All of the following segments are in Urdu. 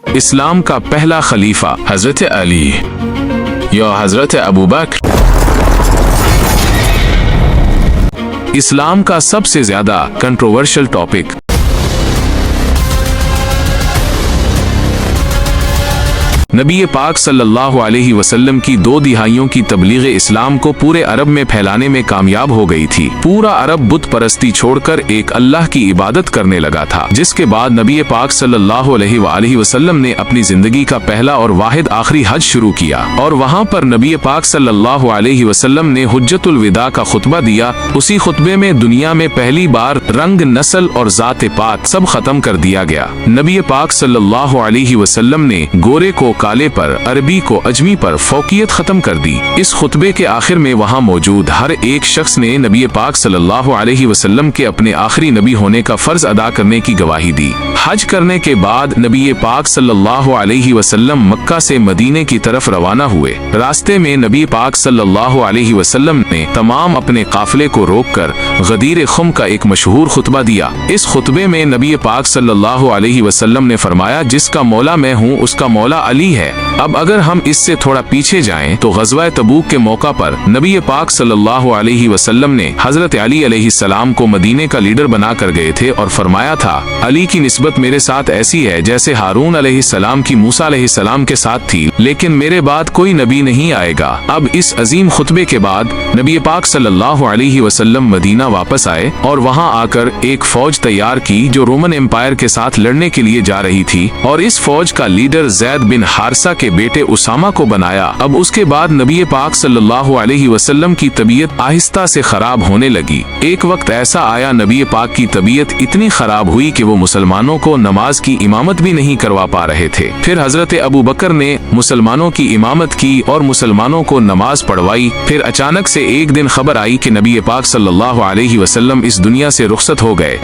اسلام کا پہلا خلیفہ حضرت علی یا حضرت ابو بکر۔ اسلام کا سب سے زیادہ کنٹروورشل ٹاپک۔ نبی پاک صلی اللہ علیہ وسلم کی 2 دہائیوں کی تبلیغ اسلام کو پورے عرب میں پھیلانے میں کامیاب ہو گئی تھی۔ پورا عرب بت پرستی چھوڑ کر ایک اللہ کی عبادت کرنے لگا تھا، جس کے بعد نبی پاک صلی اللہ علیہ وآلہ وسلم نے اپنی زندگی کا پہلا اور واحد آخری حج شروع کیا، اور وہاں پر نبی پاک صلی اللہ علیہ وسلم نے حجۃ الوداع کا خطبہ دیا۔ اسی خطبے میں دنیا میں پہلی بار رنگ، نسل اور ذات پات سب ختم کر دیا گیا۔ نبی پاک صلی اللہ علیہ وسلم نے گورے کو کالے پر، عربی کو اجمی پر فوقیت ختم کر دی۔ اس خطبے کے آخر میں وہاں موجود ہر ایک شخص نے نبی پاک صلی اللہ علیہ وسلم کے اپنے آخری نبی ہونے کا فرض ادا کرنے کی گواہی دی۔ حج کرنے کے بعد نبی پاک صلی اللہ علیہ وسلم مکہ سے مدینے کی طرف روانہ ہوئے۔ راستے میں نبی پاک صلی اللہ علیہ وسلم نے تمام اپنے قافلے کو روک کر غدیر خم کا ایک مشہور خطبہ دیا۔ اس خطبے میں نبی پاک صلی اللہ علیہ وسلم نے فرمایا، جس کا مولا میں ہوں اس کا مولا علی ہے۔ اب اگر ہم اس سے تھوڑا پیچھے جائیں تو غزوہ تبوک کے موقع پر نبی پاک صلی اللہ علیہ وسلم نے حضرت علی علیہ السلام کو مدینے کا لیڈر بنا کر گئے تھے اور فرمایا تھا، علی کی نسبت میرے ساتھ ایسی ہے جیسے ہارون علیہ السلام کی موسیٰ علیہ السلام کے ساتھ تھی، لیکن میرے بعد کوئی نبی نہیں آئے گا۔ اب اس عظیم خطبے کے بعد نبی پاک صلی اللہ علیہ وسلم مدینہ واپس آئے اور وہاں آ کر ایک فوج تیار کی جو رومن امپائر کے ساتھ لڑنے کے لیے جا رہی تھی، اور اس فوج کا لیڈر زید بن حارثہ کے بیٹے اسامہ کو بنایا۔ اب اس کے بعد نبی پاک صلی اللہ علیہ وسلم کی طبیعت آہستہ سے خراب ہونے لگی۔ ایک وقت ایسا آیا نبی پاک کی طبیعت اتنی خراب ہوئی کہ وہ مسلمانوں کو نماز کی امامت بھی نہیں کروا پا رہے تھے۔ پھر حضرت ابو بکر نے مسلمانوں کی امامت کی اور مسلمانوں کو نماز پڑھوائی۔ پھر اچانک سے ایک دن خبر آئی کہ نبی پاک صلی اللہ علیہ وسلم اس دنیا سے رخصت ہو گئے،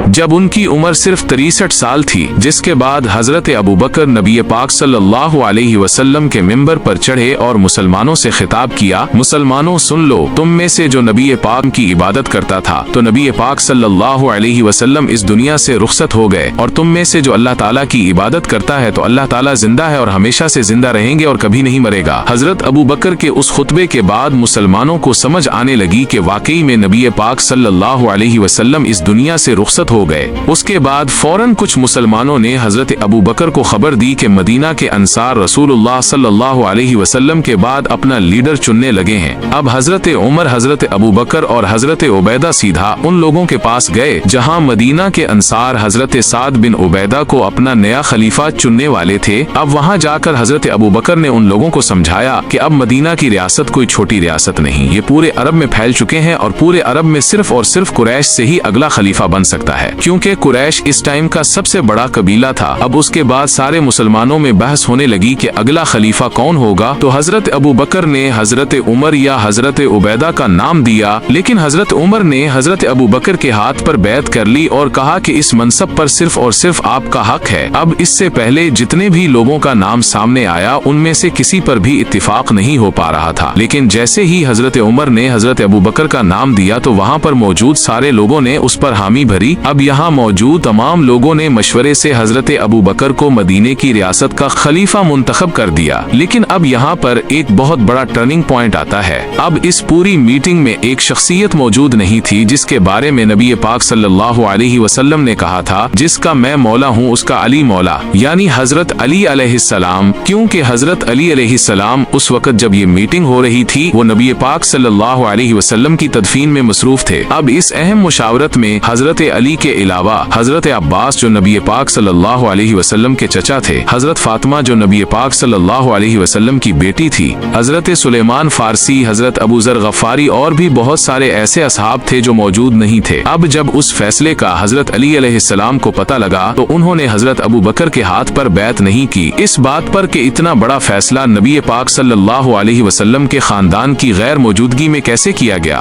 جب ان کی عمر صرف 63 سال تھی، جس کے بعد حضرت ابو بکر نبی پاک صلی اللہ علیہ وسلم کے منبر پر چڑھے اور مسلمانوں سے خطاب کیا، مسلمانوں سن لو، تم میں سے جو نبی پاک کی عبادت کرتا تھا تو نبی پاک صلی اللہ علیہ وسلم اس دنیا سے رخصت ہو گئے، اور تم میں سے جو اللہ تعالیٰ کی عبادت کرتا ہے تو اللہ تعالیٰ زندہ ہے اور ہمیشہ سے زندہ رہیں گے اور کبھی نہیں مرے گا۔ حضرت ابو بکر کے اس خطبے کے بعد مسلمانوں کو سمجھ آنے لگی کہ واقعی میں نبی پاک صلی اللہ علیہ وسلم اس دنیا سے رخصت ہو گئے۔ اس کے بعد فوراً کچھ مسلمانوں نے حضرت ابو بکر کو خبر دی کہ مدینہ کے انصار رسول اللہ صلی اللہ علیہ وسلم کے بعد اپنا لیڈر چننے لگے ہیں۔ اب حضرت عمر، حضرت ابو بکر اور حضرت عبیدہ سیدھا ان لوگوں کے پاس گئے جہاں مدینہ کے انصار حضرت سعد بن عبیدہ کو اپنا نیا خلیفہ چننے والے تھے۔ اب وہاں جا کر حضرت ابو بکر نے ان لوگوں کو سمجھایا کہ اب مدینہ کی ریاست کوئی چھوٹی ریاست نہیں، یہ پورے عرب میں پھیل چکے ہیں اور پورے عرب میں صرف اور صرف قریش سے ہی اگلا خلیفہ بن سکتا ہے، کیونکہ قریش اس ٹائم کا سب سے بڑا قبیلہ تھا۔ اب اس کے بعد سارے مسلمانوں میں بحث ہونے لگی کہ اگلا خلیفہ کون ہوگا، تو حضرت ابو بکر نے حضرت عمر یا حضرت عبیدہ کا نام دیا، لیکن حضرت عمر نے حضرت ابو بکر کے ہاتھ پر بیعت کر لی اور کہا کہ اس منصب پر صرف اور صرف آپ کا حق ہے۔ اب اس سے پہلے جتنے بھی لوگوں کا نام سامنے آیا ان میں سے کسی پر بھی اتفاق نہیں ہو پا رہا تھا، لیکن جیسے ہی حضرت عمر نے حضرت ابو بکر کا نام دیا تو وہاں پر موجود سارے لوگوں نے اس پر حامی بھری۔ اب یہاں موجود تمام لوگوں نے مشورے سے حضرت ابو بکر کو مدینے کی ریاست کا خلیفہ منتخب کر دیا، لیکن اب یہاں پر ایک بہت بڑا ٹرننگ پوائنٹ آتا ہے۔ اب اس پوری میٹنگ میں ایک شخصیت موجود نہیں تھی جس کے بارے میں نبی پاک صلی اللہ علیہ وسلم نے کہا تھا، جس کا میں مولا ہوں اس کا علی مولا، یعنی حضرت علی علیہ السلام، کیونکہ حضرت علی علیہ السلام اس وقت جب یہ میٹنگ ہو رہی تھی وہ نبی پاک صلی اللہ علیہ وسلم کی تدفین میں مصروف تھے۔ اب اس اہم مشاورت میں حضرت علی کے علاوہ حضرت عباس جو نبی پاک صلی اللہ علیہ وسلم کے چچا تھے، حضرت فاطمہ جو نبی پاک صلی اللہ علیہ وسلم کی بیٹی تھی، حضرت سلیمان فارسی، حضرت ابو ذر غفاری اور بھی بہت سارے ایسے اصحاب تھے جو موجود نہیں تھے۔ اب جب اس فیصلے کا حضرت علی علیہ السلام کو پتہ لگا تو انہوں نے حضرت ابو بکر کے ہاتھ پر بیعت نہیں کی، اس بات پر کہ اتنا بڑا فیصلہ نبی پاک صلی اللہ علیہ وسلم کے خاندان کی غیر موجودگی میں کیسے کیا گیا۔